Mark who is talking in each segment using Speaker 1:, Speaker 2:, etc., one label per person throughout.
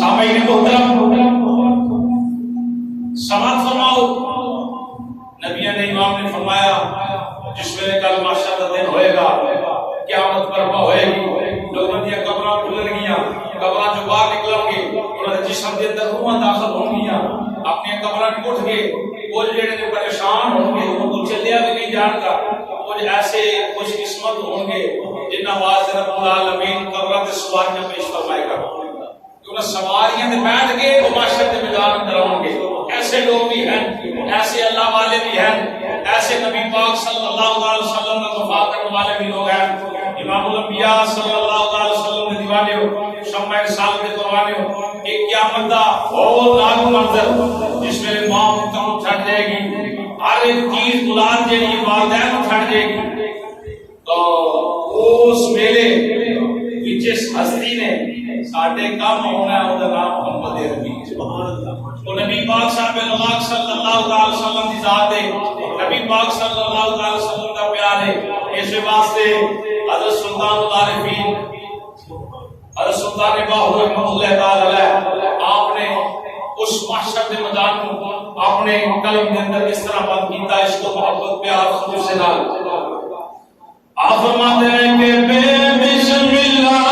Speaker 1: سامعین محترم سماعت فرماؤ، نبی نے امام نے فرمایا جس ویلے کل معاشر کا دن ہوئے گا، قیامت برپا ہوئے گی، لوگوں دیا قبراں کھلن گیاں، قبراں جو باہر نکلن گے انہاں دے جسم دے اندر روحاں داخل ہون گیاں، اپنی قبراں اٹھ کے وہ جڑے نے پریشان ہون گے، وہ کو چلیا بھی نہیں جاندا، کچھ ایسے خوش قسمت ہون گے جنہاں واسطے رب العالمین قبراں تے سواریاں پیش فرمائے گا، انہاں سواریاں تے بیٹھ کے وہ معاشر دے میدان اندر آؤں گے۔ ایسے لوگ بھی ہیں، ایسے اللہ والے بھی ہیں، ایسے نبی پاک صلی اللہ علیہ وسلم کا وفا کرنے والے بھی لوگ ہیں، امام الانبیاء صلی اللہ علیہ وسلم کے دیوانے ہو، شمع رسال کے دیوانے ہو، ایک قیامت دا بہت ناک منظر جس میں ماں مکم چھڑ جائے گی، ہر ایک چیز اولاد جیڑی والدین چھڑ جائے گی، تو اس میلے جس ہستی نے ساڈے کام ہونا ہے وہ نام محمد عربی، وہ نبی پاک صاحب اللہ صلی اللہ علیہ وسلم کی ذات ہے، نبی پاک صلی اللہ علیہ وسلم کا پیار ہے، اس واسطے حضرت سلطان العارفین حضرت سلطان باہو رحمۃ اللہ تعالی علیہ آپ نے اس محشر کے میدان کو اپنے قلم کے اندر اس طرح بند کیتا، اس کو محبت پیار خلوص سے نال آپ فرماتے ہیں کہ بے بسم اللہ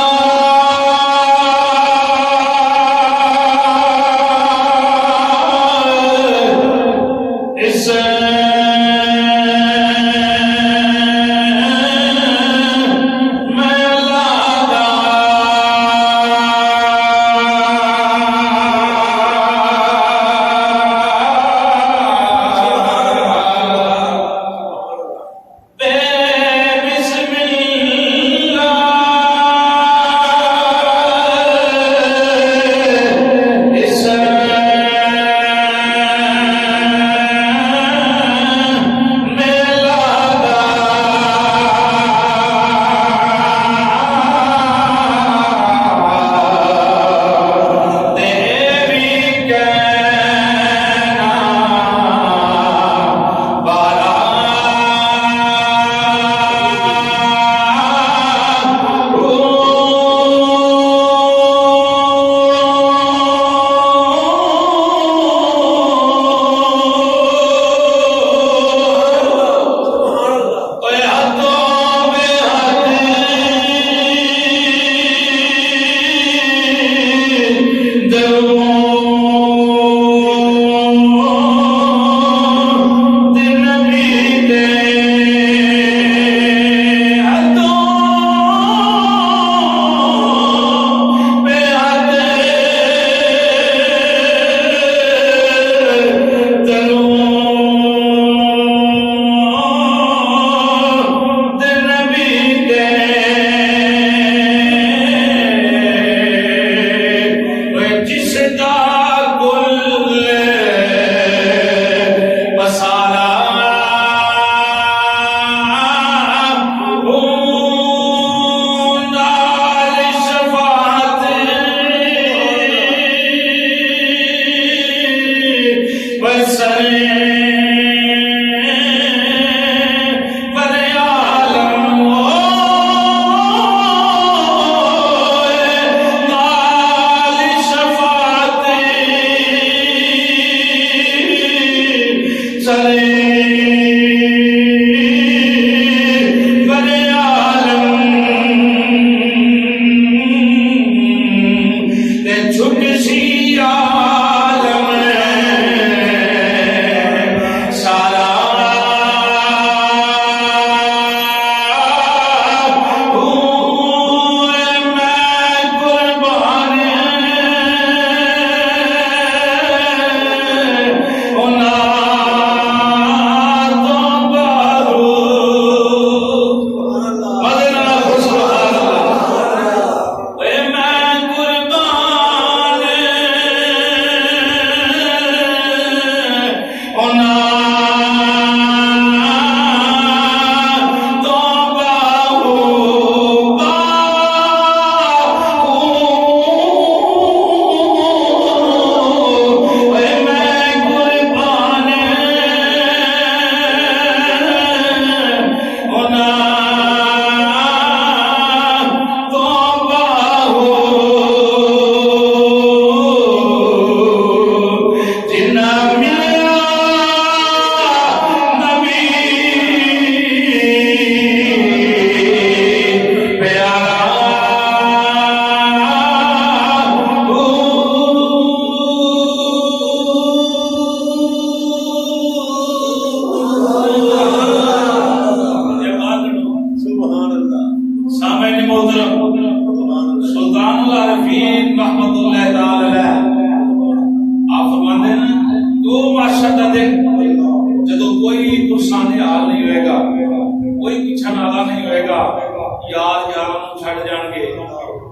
Speaker 1: یار یاراں چھڈ جان گے،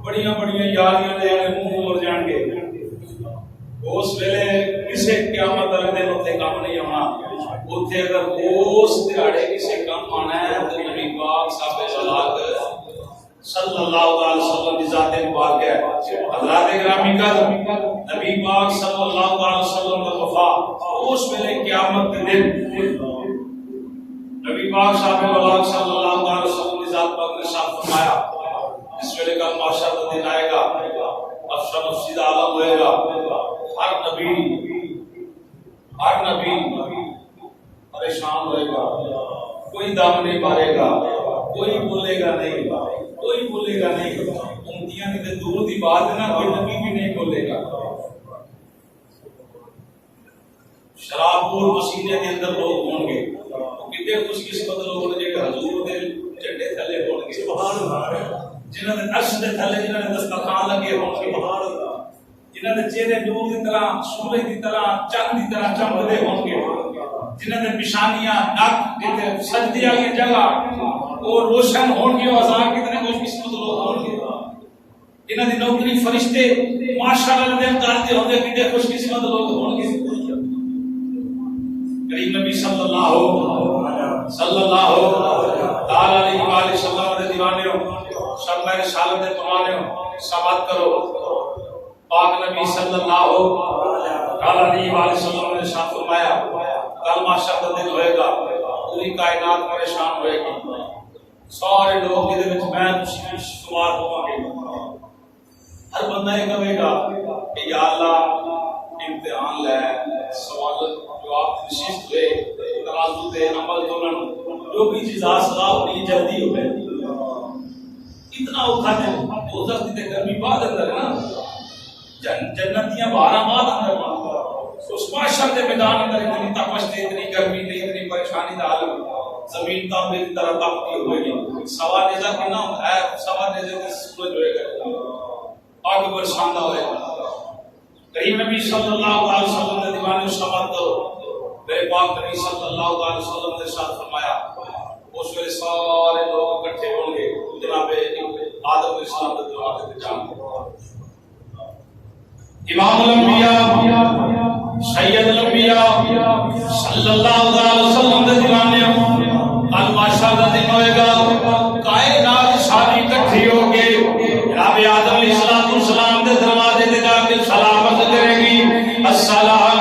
Speaker 1: بڑیاں بڑیاں یاریاں دے منہ مر جان گے، اس ویلے کسے قیامت والے دن اتنے کام نہیں آنا۔ اتنے اگر اس دیہڑے کسے کام آنا ہے تو نبی پاک صاحب صلی اللہ علیہ وسلم کی ذات مبارک ہے۔ حضرات گرامی کا نبی پاک صلی اللہ علیہ وسلم کا وفا اس ویلے قیامت کے دن نبی پاک صاحب صلی اللہ علیہ وسلم کی ذات پاک نے صاف فرمایا اس ویلے کا معاشر کا دن آئے گا، افسر مفسد عالم ہوئے گا، ہر نبی پریشان ہوئے گا، کوئی دم نہیں مارے گا، کوئی بولے گا نہیں، کوئی بولے گا نہیں، امتیاں کی دور دی بات نہ کوئی نبی بھی نہیں بولے گا۔ شراب پور مسینے کے اندر لوگ ہوں گے، کتنے خوش قسمت لوگ نے جو حضور کے جھنڈے تھلے ہون گے، سبحان اللہ، جنہاں نے عرش دے تھلے جنہاں نے دسترخوان لگے ہون گے، سبحان اللہ، جنہاں نے چہرے نور کی طرح سورج کی طرح چاند کی طرح چمکدے ہون گے، جنہاں نے پیشانیاں نک سجدے والی جگہ وہ روشن ہون گے، آزاد کتنے خوش قسمت لوگ ہون گے، جنہاں دی نوکری فرشتے ماشاءاللہ دے کرتے ہوں گے، کتنے خوش قسمت لوگ ہون گے۔ کریم نبی صلی اللہ تعالی علیہ وآلہ وسلم دے دیوانیوں، شرمۂ رسالت دے پروانیوں، سماعت کرو، پاک نبی صلی اللہ تعالی علیہ وآلہ وسلم نے ارشاد فرمایا کل محشر کا دن ہوئے گا، پوری کائنات پریشان ہوئے گی، سارے لوگ جہدے وچ میں تسی شمار ہوواں گے، ہر بندہ یہ کہے گا کہ یا اللہ امتحان لے، سوال جواب نشست ہوئے، ترازو دے عمل دونوں جو بھی جزا سزا ہونی جلدی ہوئے، اتنا اوکھا ہے دوزخ دی گرمی بعد اندر ہے نا، جنتیاں بارہ بعد اندر، اس معاشر کے میدان اندر اتنی تپش تھی، اتنی گرمی تھی، اتنی پریشانی کا عالم، زمین تانبے کی طرح تپتی ہوئے گی، سوا نیزہ کتنا ہوتا ہے، سوا نیزے سے سورج ہوئے گا، آگ برساندہ ہوئے گا۔ کریم نبی صلی اللہ علیہ وسلم نے دیوانے سماعت کرو، میرے پاک نبی صلی اللہ علیہ وسلم نے ساتھ فرمایا اس ویلے سارے لوگ اکٹھے ہوں گے، جناب آدم علیہ السلام کے دروازے پہ جان گے، امام الانبیاء سید الانبیاء صلی اللہ علیہ وسلم کے دیوانے کل محشر کا دن ہوئے گا، کائنات ساری اکٹھی ہو کے جناب آدم علیہ السلام کے دروازے پہ جا کے سلام عرض کرے گی، السلام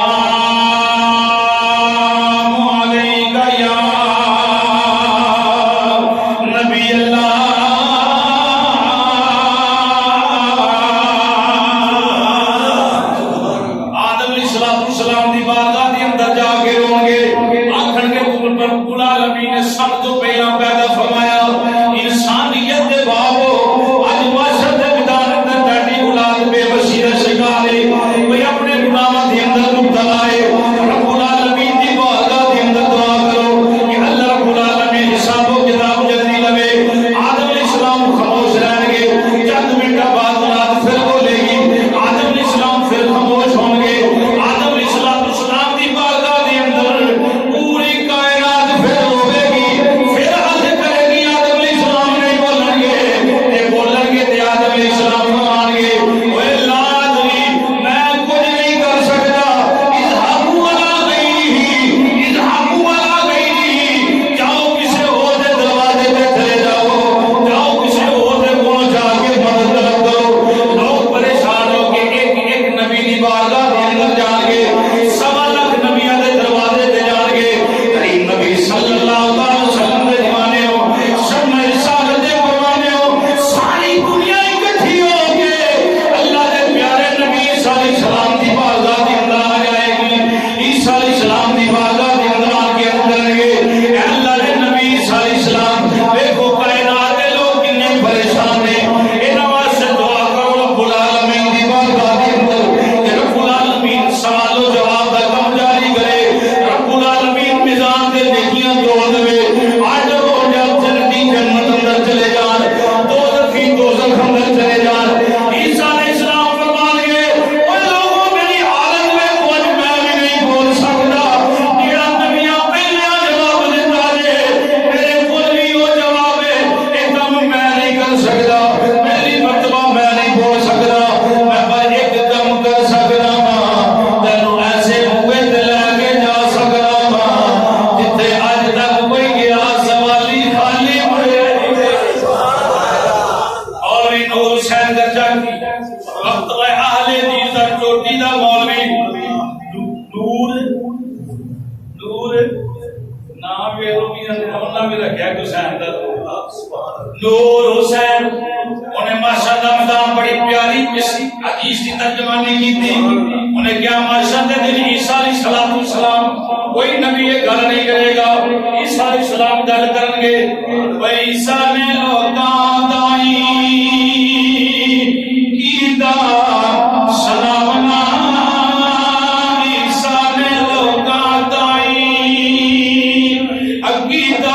Speaker 1: سوال نور حسین انہیں ماشاءاللہ مدام بڑی پیاری حدیث کی ترجمانی کی تھی. انہیں کیا ماشاءاللہ دن عیسیٰ علیہ السلام کوئی نبی یہ گل نہیں کرے گا. عیسیٰ علیہ السلام گل کریں گے وہ عیسیٰ نے لوکاں دائی کیتا سلامنا عیسیٰ نے لوکاں دائی عقیدہ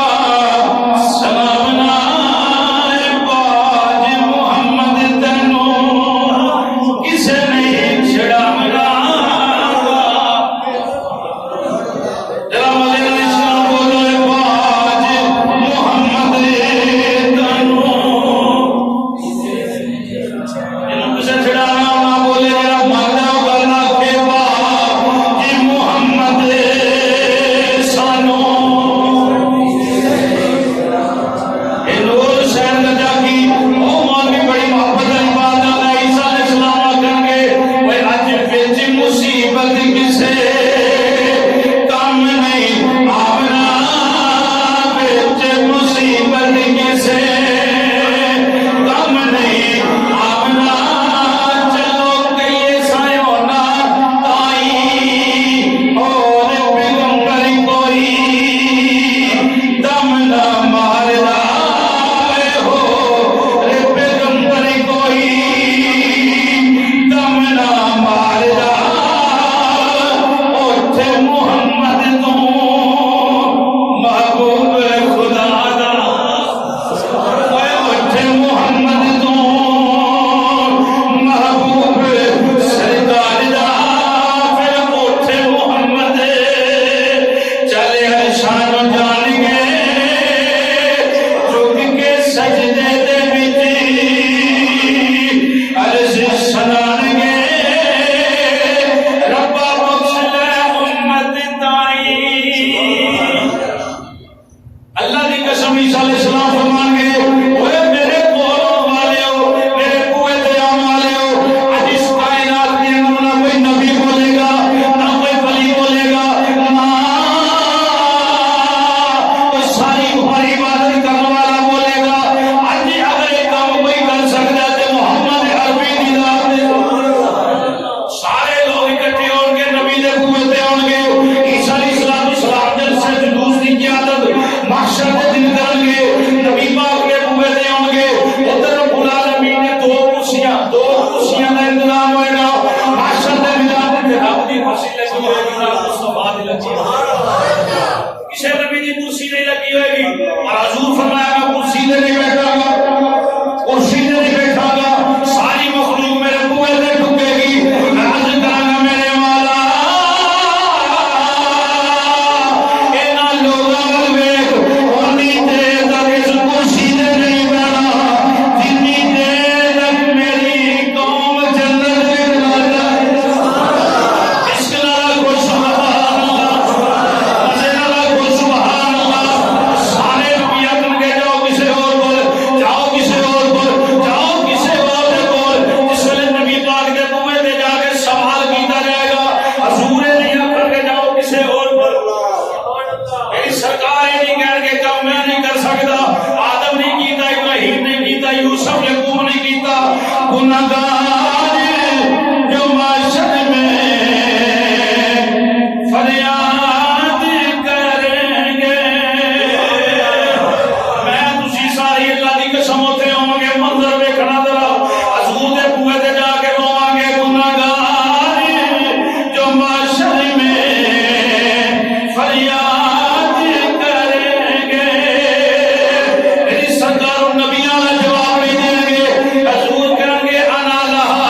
Speaker 2: نبیاں جواب نہیں دیں گے. حضور کہیں گے انا لہا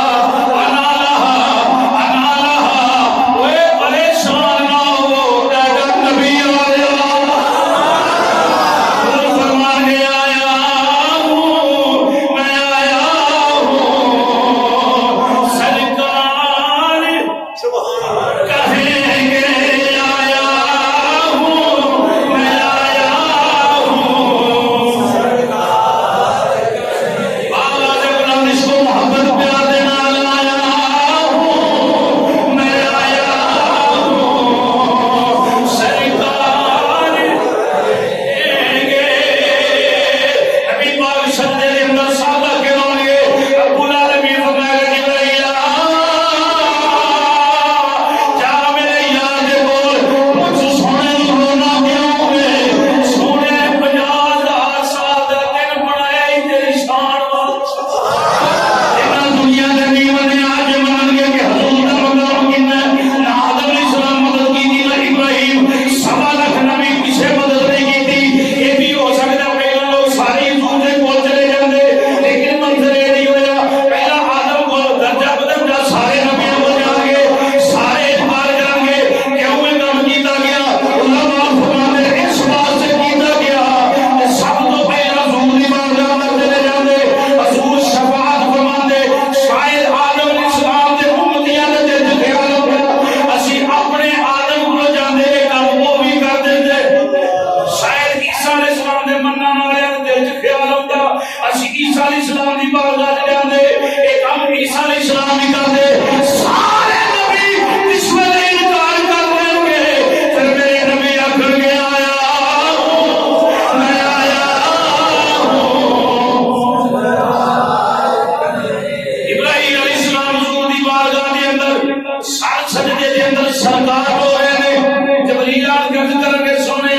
Speaker 1: سرکار ہو رہے ہیں جبریل آن گرد کر کے سونے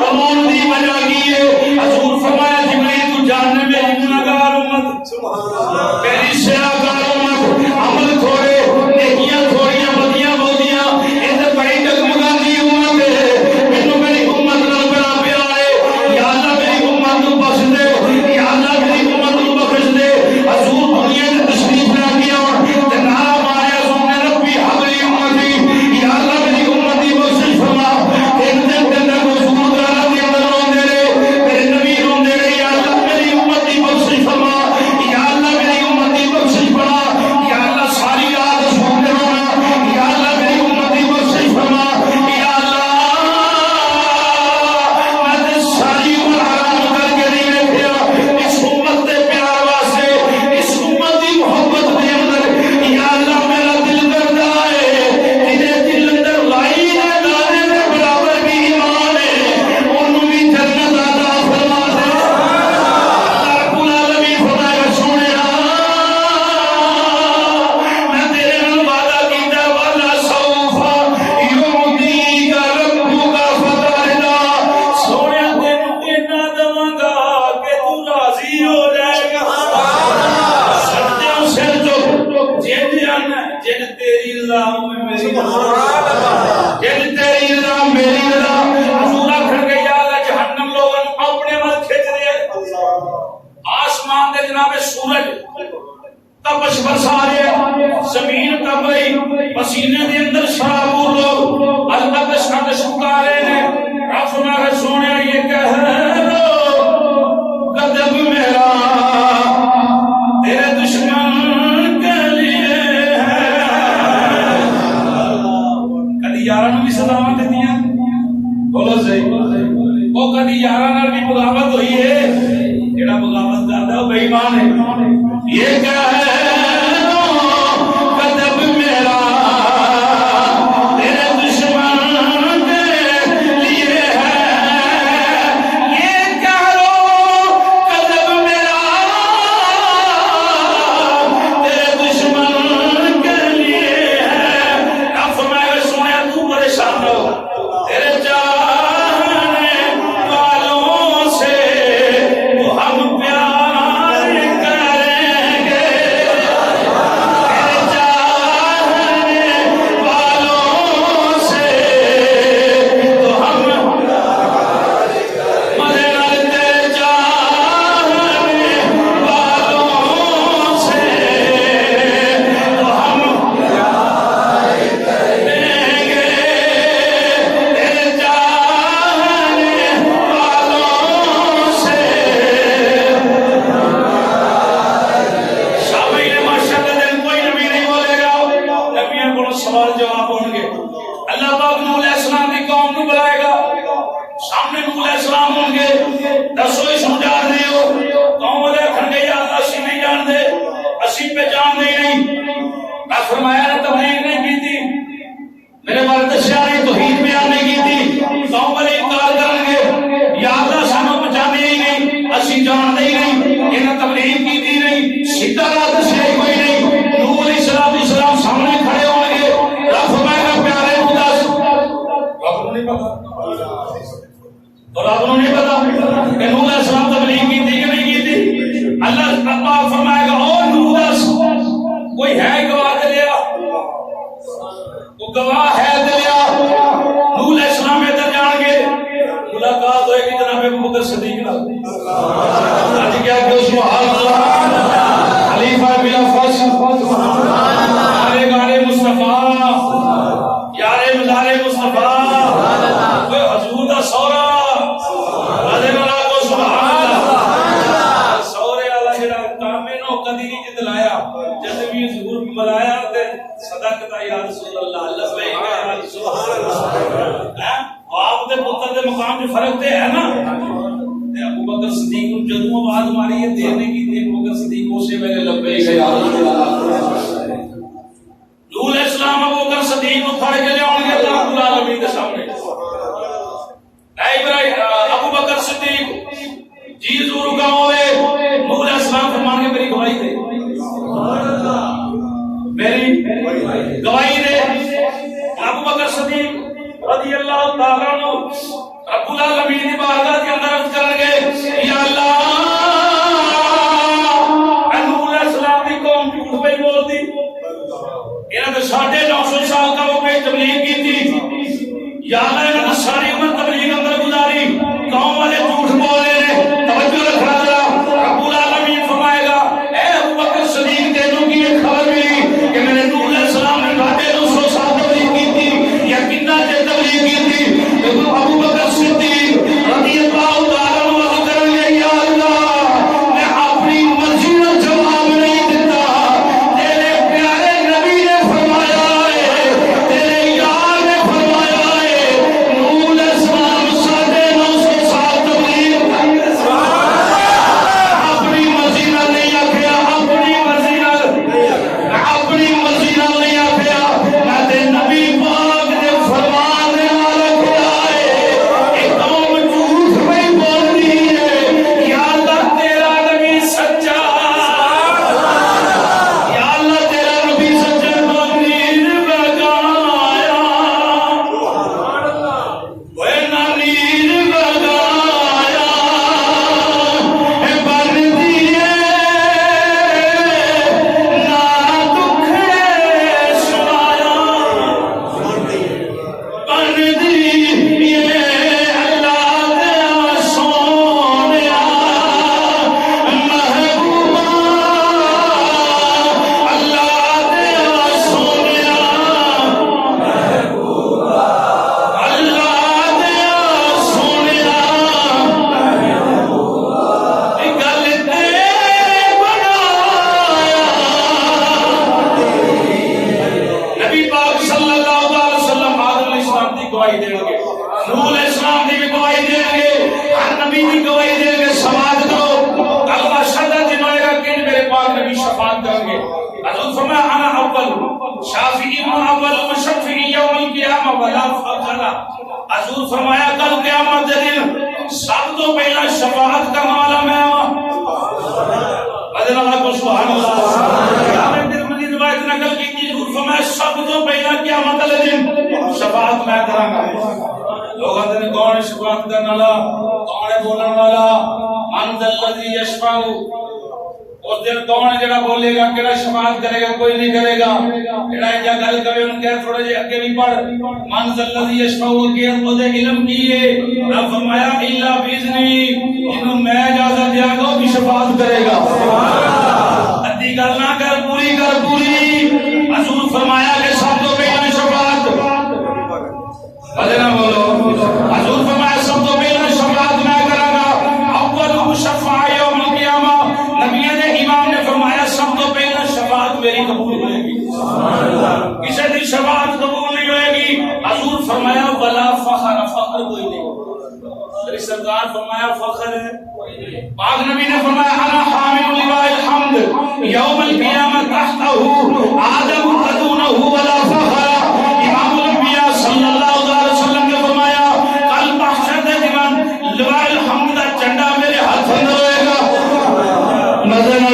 Speaker 1: امون دی وجہ کی ہے حضور فرمایا جبریل تو جاننے میری گناہگار امت میری سیاہگار امت عمل تھوڑے نیکیاں تھوڑیاں بدیاں بودیاں ادھر بڑی ڈگمگا دی امت ہے مینوں میری امت نال بڑا پیار ہے یا اللہ میری امت نو بخش دے یا اللہ میری امت نو بخش دے حضور دنیا میں تشریف لا کے اور تے نعرہ ماریا سونے ربی حبلی امتی یا اللہ میری امت دی بخشش فرما ایک دن کے اندر حضور دارا دے اندر روندے رہے میرے نبی روندے رہے یا اللہ میری امت دی بخشش فرما یا اللہ میری امت دی بخشش فرما یا اللہ ساری رات سوندے رونا یا اللہ میری امت دی بخشش فرما یا اللہ میں تے ساری عمر حرام کر کے نہیں رکھیا اس امت دے پیار واسطے اس امت دی محبت دے اندر یا اللہ میرا دل کردا ہے جے دل اندر لائی ہے دانے دے برابر بھی ایمان ہے اونوں بھی جنت عطا فرما دے اللہ رب العالمین فرمایا سونیا میں تیرے نال وعدہ کیتا والا سوف یعطیک ربک فترضا سونیا تینوں اتنا دواں گا کہ تو راضی ہو جائے گا سجدے سر جو جن جانا جن تیری رضا میں میری جن تیری رضا میری رضا حضور آخر کے یا اللہ جہنم لوگوں اپنے مت کھچ رہے آسمان دے جناب سورج تپش برسا رہے زمین تپ رہی پسینے دے اندر شرابور لوگ البتش خدش پکا رہے ہیں رب فرمایا سونے یہ کہہ لو قدم میرا تیرے دشمن کے لیے ہے کدی یاراں نوں بھی سلامت دیتیاں بولو صحیح وہ کدی یاراں نال بھی بغاوت ہوئی ہے جڑا بغاوت کردا ہے وہ بے ایمان ہے یہ کہہ لو قدم میرا تیرے دشمن کے لیے ہے یہ کہہ لو قدم میرا تیرے دشمن کے لیے ہے اب فرمایا سونے تو پریشان ہو تیرے چاہنے والوں سے تو ہم پیار کریں گے تیرے چاہنے والوں سے تو ہم مدے نال تیرے چاہنے والوں سے تو ہم کریں گے تیرے چاہنے والوں سے شامعین معاشرت دے کوئی نبی نہیں بولے گا نبیوں کو سوال جواب ہوں گے اللہ پاک نوح علیہ السلام کی قوم کو بلائے گا سامنے نوح علیہ السلام ہوں گے دسو ہی سمجھا رہے ہو قوم والے آخر گے یا اللہ اسی نہیں جان دے اسی پہ جان دے نہیں میں فرمایا نے تبلیغ نہیں کی تھی میرے بارے دسیا نہیں توحید بیان نہیں کی تھی قوم والے انکار کریں گے یا اللہ سانو پہچانے ہی نہیں اسی جان دے ہی نہیں انہیں تبلیغ کی تھی نہیں سیدھا راہ دسیا ہی کوئی نہیں نوح علیہ السلام سامنے کھڑے ہوں گے رب فرمائے گا پیارے کو دس رب کو نہیں پتا اور رب کو نہیں پتا کہ نوح علیہ السلام تبلیغ کی تھی کہ نہیں کی تھی اللہ پاک فرمائے گا او نوح دس کوئی ہے گواہ دے لیا وہ گواہ ہے دے لیا نوح علیہ السلام ادھر جان گے ملاقات ہوئے گی جناب ابو بکر صدیق نال آج کیا کہ سبحان اللہ خلیفہ بلا فصل یارے گارے مصطفیٰ یارے مزارے مصطفیٰ کوئی حضور دا سورا رضی اللہ کو سبحان اللہ سورے والا جڑا کامے نو کدی نہیں جتلایا جد بھی حضور بلایا تے صدقتا یا رسول اللہ لبیک یا سبحان اللہ آپ دے پتر دے مقام جو فرق تے ہے نا ابو بکر صدیق کو جدوں آواز ماری ہے دیر نہیں کی تھی ابو بکر صدیق اسی ویلے لبیک یا رسول اللہ نوح علیہ السلام ابو بکر صدیق کو پھڑ کے لے آن گے اللہ رب العالمین کے سامنے اے ابراہیم ابو بکر صدیق جی حضور کا ہوئے نوح علیہ السلام فرمان کے میری گواہی دے میری گواہی دے۔ ابو بکر صدیق رضی اللہ تعالیٰ عنہ رب العالمین کی بارگاہ کے اندر عرض کرن گے یا اللہ نوح علیہ السلام کی قوم جھوٹ پہ بولتی، انہوں نے 950 سال کا وہ پہ تبلیغ کی تھی، یا اللہ انہوں نے ساری عمر تبلیغ اندر گزاری، قوم والے جھوٹ بول رہے ہیں، توجہ رکھنا ذرا۔ رب العالمین فرمائے گا اے ابو بکر صدیق تینوں کی ایک خبر ملی کہ میں نے نوح علیہ السلام نے 950 سال تبلیغ کی تھی یا کتنا چیر تبلیغ کی تھی؟ ابو بکر صدیق رضی اللہ تعالیٰ عنہ کریں گے یا اللہ میں اپنی مرضی کا جواب نہیں دیتا، تیرے پیارے نبی نے فرمایا ہے، تیرے یار نے فرمایا ہے نوح علیہ السلام 950 سال تبلیغ اپنی مرضی نال نہیں آکھیا، اپنی مرضی نال نہیں آکھیا، میں تے نبی پاک نے فرمان دے نال آکھیا ہے ایک قوم جھوٹ پہ بولتی ہے، یا اللہ تیرا نبی سچا، یا اللہ تیرا نبی سچا، نیر بگایا وہ نیر بگایا بن دیے نہ دکھے سنایا، بن دیے اللہ دیا سونیا محبوبہ، اللہ دیا سونیا محبوبہ، اللہ دیا سونیا گل تے بنایا۔ نبی پاک صلی اللہ علیہ وسلم آدم علیہ السلام کی گواہی دیں گے، نوح علیہ السلام کی بھی گواہی دیں گے، ہر نبی کی گواہی دیں گے، سماعت کرو۔ کلمہ شہادت دن ہوئے گا کہ میرے پاک نبی شفاعت کریں گے۔ حضور فرمایا انا اول شافعی و اول مشفعی یوم القیامہ ولا فخر۔ حضور فرمایا کل قیامت کے دن سب تو پہلا شفاعت کرنے والا میں ہوں۔ اذن اللہ کو سبحان اللہ۔ ترمذی روایت نقل کی تھی، حضور فرمایا سب تو پہلا قیامت والے دن شفاعت میں کراں گا۔ لوگ آتے ہیں کون ہے شفاعت کرنے والا، کون ہے بولنے والا؟ من ذا الذی یشفع، اس دن کون ہے جڑا بولے گا، کیڑا شفاعت کرے گا؟ کوئی نہیں کرے گا۔ جڑا انجا گل کرے ان کے تھوڑے جے اگے بھی پڑھ، من ذا الذی یشفع کے خود علم کیے، رب فرمایا الا باذنی، جنوں میں اجازت دیاں گا وہ بھی شفاعت کرے گا۔ ادھی گل نہ کر، پوری کر پوری۔ حضور فرمایا کہ سب تو پہلے شفاعت، بولو حضور فرمایا سب تو پہلے شفاعت میں کراں گا، اول مشفع یوم القیامہ۔ نبی نے امام نے فرمایا سب تو پہلے شفاعت میری قبول ہوئے گی، کسی دی شفاعت قبول نہیں ہوئے گی۔ حضور فرمایا ولا فخر، فخر کوئی نہیں۔ میری سرکار فرمایا فخر ہے، پاک نبی نے فرمایا انا حامل لواء الحمد یوم القیامہ تحتہ آدم ادونہ ولا فخر۔ امام الانبیاء صلی اللہ علیہ وسلم نے فرمایا کل محشر دے دن لواء الحمد دا جھنڈا میرے ہاتھ اندر ہوئے گا۔ نظر نہ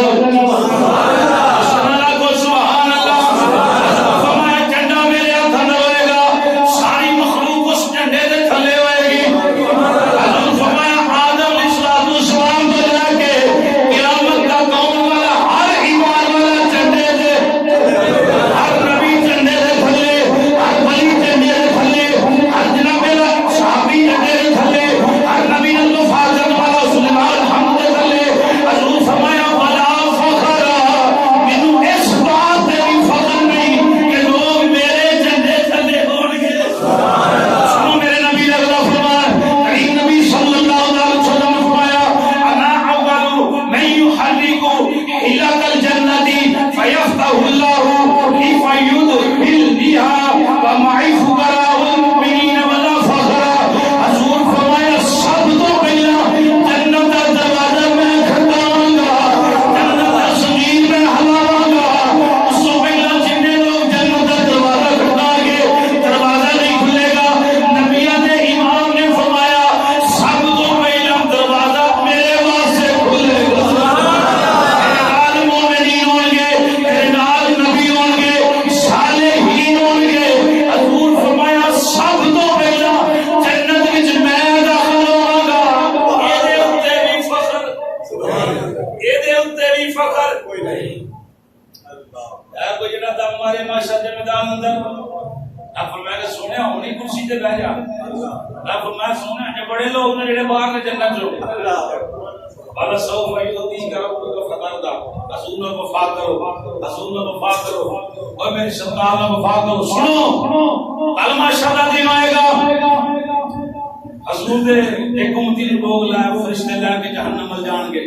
Speaker 1: اے کوئی جڑا دم مارے معاشر دے میدان اندر اب فرمایا کہ سونے ہونی کرسی تے بیٹھ جا. اب فرمایا سونے جو بڑے لوگ نے جڑے باہر نے جنت جو والا سو میں ہوتی کرو تو فقط دا رسول نے وفا کرو رسول نے وفا کرو اور میری سرکار نے وفا کرو. سنو کلمہ شہادت دین آئے گا حضور دے ایک امتی نے لوگ لائے فرشتے لے کے جہنم مل جان گے.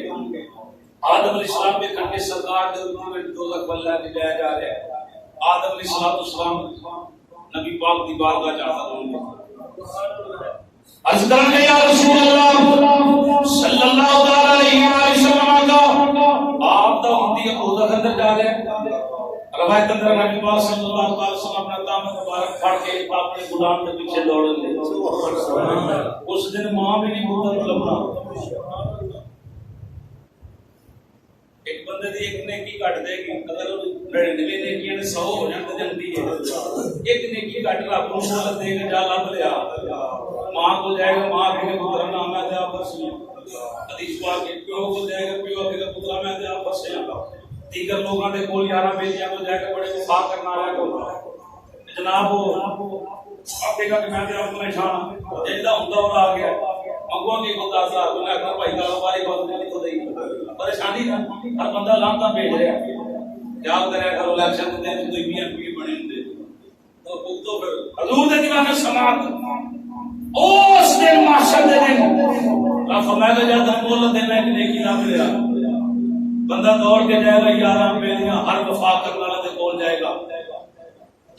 Speaker 1: آدم علیہ السلام کے کھٹے سرکار دے اوپر دوزخ ول لے کے جایا جا رہا ہے. آدم علیہ السلام نبی پاک دی بارگاہ جاتا ہوں گے عرض کرن گے یا رسول اللہ صلی اللہ علیہ وسلم کا آپ دا امتی دوزخ اندر جا رہے ہیں. روایت اندر نبی پاک صلی اللہ علیہ وسلم اپنا دامن مبارک پھاڑ کے اپنے غلام کے پیچھے دوڑ لے. اس دن ماں بھی نہیں بولتا لمنا ایک بندے دی ایک نیکی کٹ دے گی اگر 99 نیکیاں 100 ہو جان تے جلدی ہے. ایک نیکی کٹ رب نو مہلت دے کے جا لب لیا ماں کو جائے گا ماں کے پتر نام ہے تے آپ بسیا حدیث پاک کے پیو کو جائے گا پیو کے پتر میں تے آپ بسیا. دیگر لوگاں دے کول یاراں بیٹیاں کو جا کے بڑے وفا کرنا ہے کو جناب وہ آپ دیکھا کہ میں تے اپنے شان جیدا ہوندا اور آ گیا مگوں کی کو داسا انہاں اکر بھائی کاروباری بات نہیں تو دئی پریشانی نا ہر بندہ لانتا بھیج رہا ہے کیا کرے کرو الیکشن دے کوئی پی ایم پی بنے ہوندے تو پھر حضور دے دیوانے سماعت اس دن معاشر دے دن اللہ فرمایا کہ جب ہم بولن دے میں ایک نیکی نہ ملیا بندہ دوڑ کے جائے گا یاراں بیلیاں ہر وفا کرنے والا تے کول جائے گا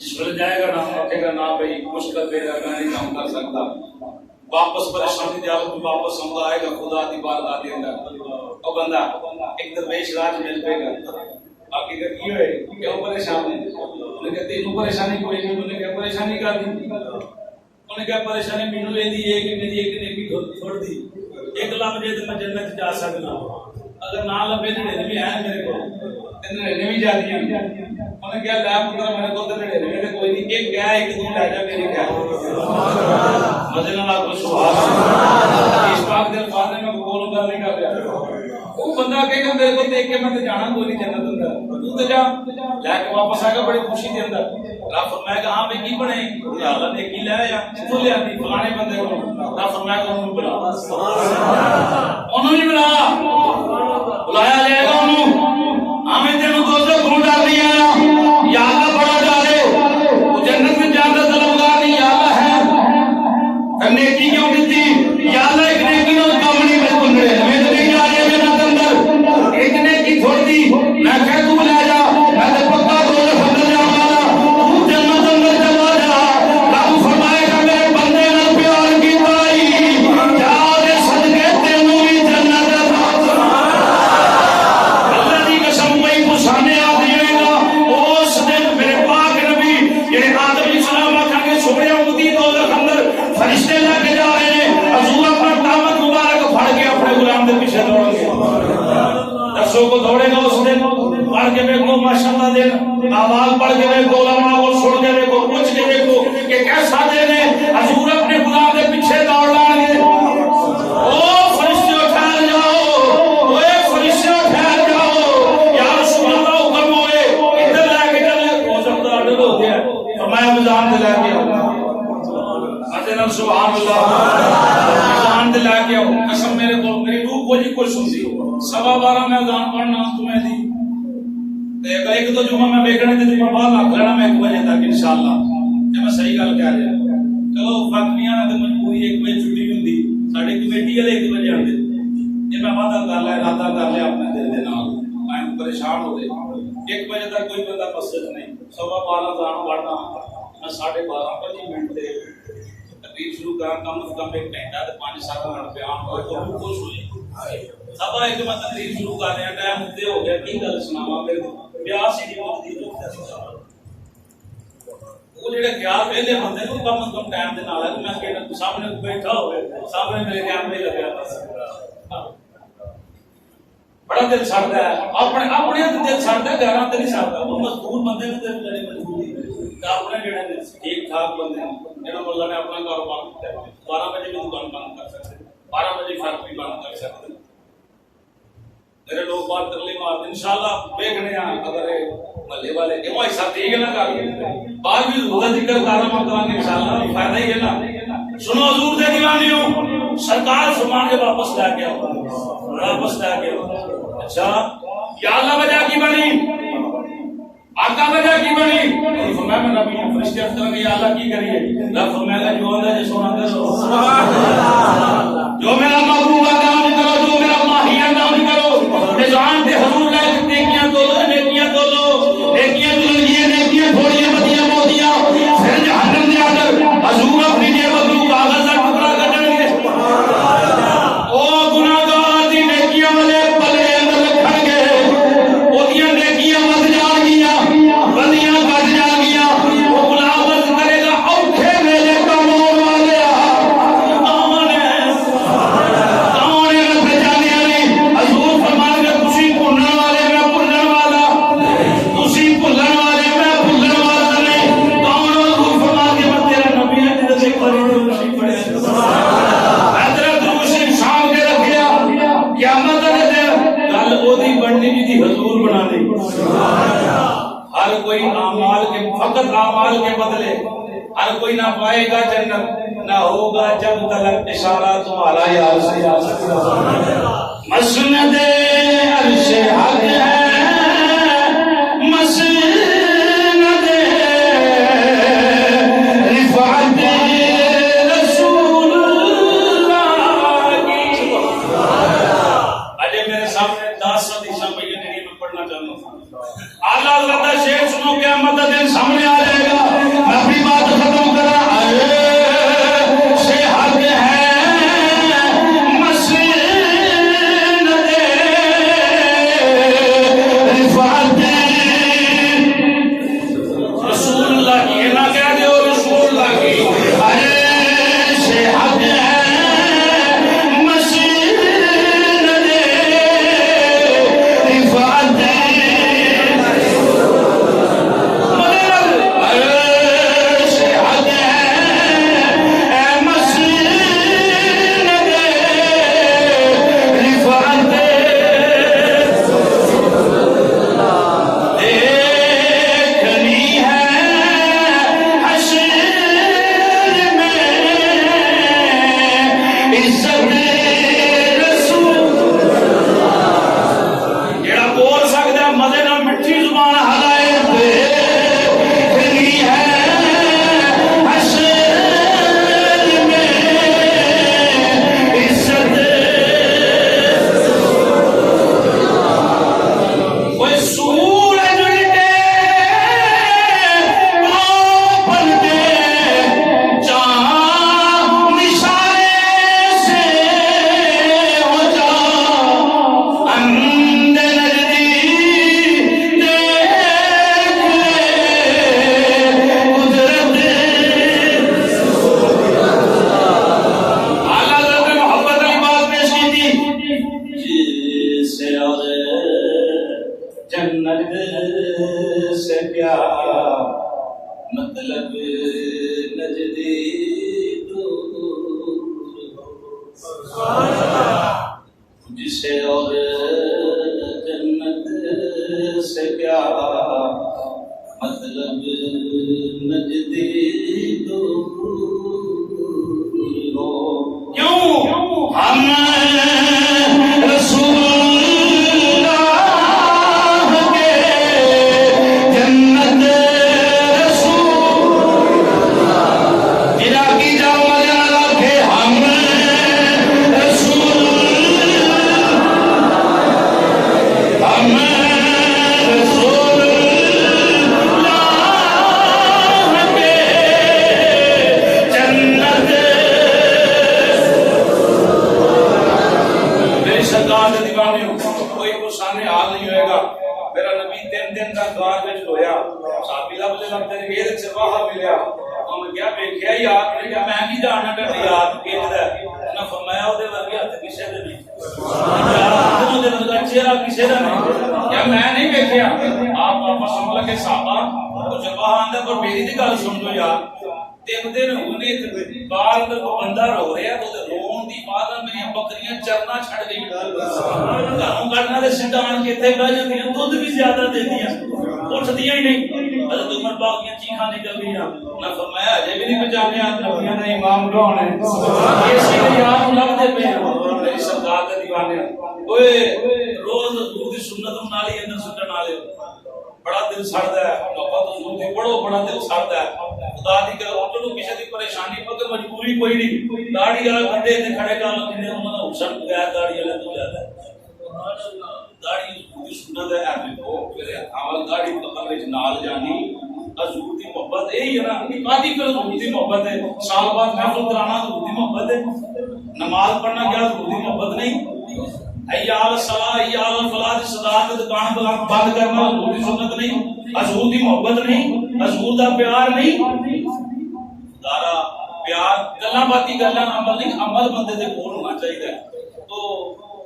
Speaker 1: جس ویلے جائے گا نا کہے گا نا بھائی مشکل پہ میں نہیں کام کر سکتا واپس پریشانی دے آپ واپس آندا آئے گا خدا دی بارگاہ دے اندر او بندہ ایک درویش راج مل پے گا باقی کا کی ہوئے کیوں پریشان ہے انہیں کہتے ہیں پریشانی کوئی نہیں انہیں کہا پریشانی کا دی انہیں کہا پریشانی مینوں لے دی ایک میری ایک نیکی چھوڑ دی ایک لب جے تے میں جنت جا سکنا اگر نہ لبے تے بھی ہے میرے کو تے بھی جا دی انہیں کہا لا پتر میرے کو تے تے کوئی نہیں ایک گیا ایک دو لے جا میری کیا مزے نال کو سبحان اللہ اس پاک دے الفاظ میں بول کر نہیں کر رہا وہ بندہ کہے گا میرے کو دیکھ کے میں تے جانا کوئی نہیں جنت اندر تو تے جا لے کے واپس آ گیا بڑی خوشی دے اندر رب فرمایا کہ ہاں بھئی کی بنے اللہ نے کی لے آیا کتھوں لے آندی فلانے بندے کو رب فرمایا کہ انہوں بلا سبحان اللہ انہوں ہی بلا بلایا جائے گا انہوں ہمیں تینوں دوزخ کیوں ڈال دیا یا اللہ بڑا ڈالے وہ جنت میں جانا طلبگار نہیں یا اللہ ہے نیکی کیوں دیتی یا اللہ ایک نیکی نو کام نہیں بالکل رہے ہمیں تو نہیں جا رہے جنت اندر ایک نیکی چھوڑ دی میں کہہ تو لے جا میں تو پکا دوزخ اندر جا والا تو جنت اندر چلا جا رب فرمائے گا میرے بندے نال پیار کیتا ہی جا دے صدقے تینوں بھی جنت اللہ دی قسم کوئی کو سامنے آ دیے گا اس دن میرے پاک نبی یہ آدم علیہ السلام آکھا کہ سوڑے امتی دوزخ اندر فرشتے لے کے جا رہے ہیں حضور اپنا دامن مبارک پھڑ کے اپنے غلام دے پیچھے دوڑیں گے دسوں کو دوڑے گا اس دن پڑھ کے دیکھو ماشاءاللہ دن آواز پڑھ کے دیکھو علماء کو سن کے دیکھو پوچھ کے دیکھو کہ کیسا دن ہے حضور اپنے غلام دے پیچھے دوڑ لائیں گے او فرشتے ٹھہر جاؤ اوے فرشتے ٹھہر جاؤ یا رسول اللہ حکم ہوئے ادھر لے کے چلے دوزخ دا اڈر ہو گیا فرمایا میدان دے لے کے سبحان اللہ جان دلا کے قسم میرے کو میری روح کو جی کوئی سنتی 12:15 میں اذان پڑھنا تمہیں دی تے اگر ایک دو جمعہ میں بیٹھنے تے میں بعد رکھ لینا میں 1 بجے تک انشاءاللہ تے میں صحیح گل کہہ رہا چلو فقیراں تے مجبوری 1 بجے چھٹی ہوندی ساڈی کمیٹی والے 1 بجے آندے تے میں وعدہ کر لیا ارادہ کر لیا اپنے دل دے نال میں پریشان ہو گئے 1 بجے تک کوئی بندہ مسجد نہیں 12:15 اذان پڑھنا میں 12:30 منٹ تے تقریر شروع کرا کم از کم 1 گھنٹہ تے 5-7 منٹ بیان ہوئے تو روح خوش ہوئی سبا ایک میں تقریر شروع کر رہا ٹائم تے ہو گیا کی گل سناواں میرے بیاس ہی نہیں ہوتی وہ جڑے خیال پہلے بندے کو کم از کم ٹائم دے نال ہے میں کہ سامنے بیٹھا ہوئے سامنے میرے کیمرے لگا بس بڑا دل سڑتا ہے اپنے دل سڑتا ہے گھراں تے نہیں سڑتا وہ مزدور بندے نے تے بڑی مجبوری اپنے جڑے ٹھیک ٹھاک بندے جنہوں مولا نے اپنا کاروبار کیا 12 بجے بھی دکان بند کر سکتے 12 بجے فرق بھی بند کر سکتے میرے لوگ بات کر لیں مار انشاءاللہ دیکھنے اگر محلے والے کہ وہ ایسا ٹھیک ہے نا کر بعد بھی ضرورت ذکر کارا ہم کریں گے انشاءاللہ فائدہ ہی ہے نا. سنو حضور دے دیوانیوں سرکار فرمان کے واپس لا کے واپس لا کے اچھا یا اللہ وجہ کی بنی آقا وجہ کی بنی فرمایا میں نبی ہوں فرشتے عرض کریں گے یا اللہ کی کریے رب فرمائے گا جو اندر جس ہونا کرو جو میرا محبوب کا کام کرو جو میرا ماہی کا کام کرو نظام دے حضور لے نیکیاں دو نیکیاں دلنگیاں نیکیاں تھوڑیاں بدیاں موتیاں پھر جہنم دے اندر حضور اپنی جے بدلو کاغذ کا ٹکڑا کٹن گے او گناہگار دی نیکیاں والے پلے اندر رکھن گے اودیاں نیکیاں ود جان گیاں بدیاں کٹ جان گیاں وہ ملامت کرے گا اوکھے ویلے کماؤن والے کون ہے رب جانے والی حضور فرمان گے تسی بھولن والے میں بھولن والا تسی بھولن والے میں بھولن والا نہیں کون حضور فرمان کے میں تیرا نبی ہے تیرے سے پڑھی پڑھے میں تیرا دروشی شام کے رکھیا قیامت دے گل اودی بننی جی حضور بنا دے ہر کوئی اعمال کے فقط اعمال کے بدلے ہر کوئی نہ پائے گا جنت نہ ہوگا جب تک اشارہ تمہارا یا مسند عرش حق ہے مسند رفعت رسول اللہ کی اجے میرے سامنے 10 حدیثاں پڑھی ہیں میں پڑھنا چاہتا ہوں اعلیٰ حضرت کا شعر سنو قیامت کا دن سامنے آ جائے گا میں اپنی بات ختم کرا سے حق ہے مسند رفعت رسول اللہ کی یہ نہ کہہ دے رسول اللہ کی سے حق ہے مسند رفعت بندہ رو رہا ہے تو دی عبادت میری بکریاں چرنا چھڑ گئی گھروں کرنا دے سیدھا آن کے اتنے بہ جاندیاں دودھ بھی زیادہ دیندیاں اٹھدیاں ہی نہیں حضرت عمر پاک کی چیخاں نکل گئیاں نہ فرمایا اجے بھی نہیں پہچانیا نبیاں دا امام کون ہے اسی لیے یار لب دے پے میری سرکار دے دیوانے اوئے روز حضور دی سنت نال ہی اندر سٹن والے بڑا دل سڑدا ہے محبت حضور دی بڑو بڑا دل سڑدا ہے خدا دی کرو چلو کسی دی پریشانی پر مجبوری کوئی نہیں داڑھی والا بندے تے کھڑے کر لو جنے انہاں دا حسن بغیر داڑھی والے تو زیادہ ہے داڑھی حضور دی سنت ہے اے کو پھر اول داڑھی قبر وچ نال جانی حضور دی محبت یہی ہے نا عبادت پھر حضور دی محبت ہے سال بعد محفل کرانا حضور دی محبت ہے نماز پڑھنا کیا حضور دی محبت نہیں حی علی الصلاۃ حی علی الفلاح دی صداقت دکان بند کرنا حضور دی سنت نہیں حضور دی محبت نہیں حضور دا پیار نہیں دارا پیار گلاں باتی گلاں عمل نہیں عمل بندے دے کول ہونا چاہیے تو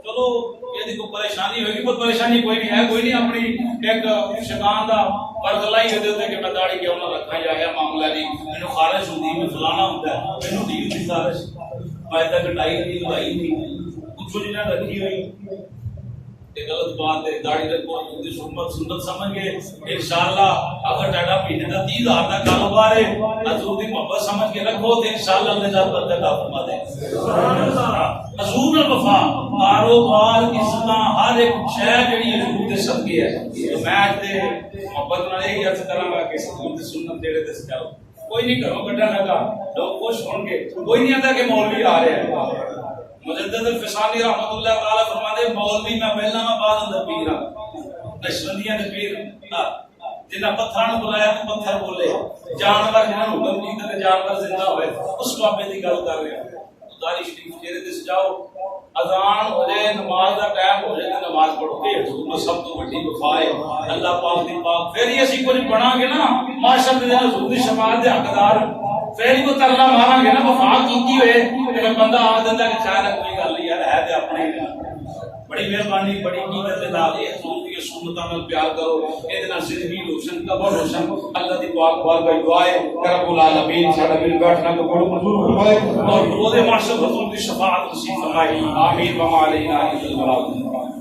Speaker 1: چلو یہ کوئی پریشانی ہوگی کوئی پریشانی کوئی نہیں ہے کوئی نہیں اپنی ایک شیطان دا برگلا ہی دے کہ میں داڑھی کیوں نہ رکھا یا معاملہ نہیں مینوں خارش ہوندی میں فلانا ہوندا ہے مینوں نہیں ہوندی خارش میں تک کٹائی نہیں لائی نہیں کچھ جنہیں رکھی ہوئی ایک غلط بات ہے داڑھی رکھو حضور دی سنت سمجھ کے انشاءاللہ اگر ٹاٹا مہینے کا 30,000 کا کاروبار ہے حضور دی محبت سمجھ کے رکھو تو انشاءاللہ اللہ جل برکت عطا فرما دے حضور نے وفا کاروبار عزت ہر ایک شے جڑی حضور دے صدقے ہے میں تے محبت نال یہ عرض کراں گا کہ حضور دی سنت جڑے تے کرو کوئی نہیں گھروں کڈن لگا لوگ خوش ہون گے کوئی نہیں آتا کہ مولوی آ رہے ہیں مجدد الفسانی رحمۃ اللہ تعالی فرماتے مولوی میں پہلا میں بعد اندر پیر نشبندیاں دے پیر جنہ پتھراں نوں بلایا تے پتھر بولے جانور جنہاں نوں حکم کیتا تے جانور زندہ ہوئے اس بابے دی گل کر رہے ہیں داری شریف چہرے تے سجاؤ اذان ہو جائے نماز دا ٹائم ہو جائے تے نماز پڑھو کہ حضور میں سب تو بڑی وفا ہے اللہ پاک دی پاک پھر ہی اسی کچھ بنا گے نا معاشرے دے حضور دی شفاعت دے حقدار پھر کو ترلا مارا گے نا وفا کیتی ہوئے کہ بندہ آ دندا کہ شاید کوئی گل نہیں یار ہے تے اپنے بڑی مہربانی بڑی قدرت دے نال اے حضور دی سنتاں نال پیار کرو اے دے نال زندگی روشن قبر روشن اللہ دی پاک بار بار دعا ہے کہ رب العالمین ساڈا دل بیٹھنا کو بڑو منظور فرمائے اور وہ دے معاشرے حضور دی شفاعت نصیب فرمائے آمین و علینا الا اللہ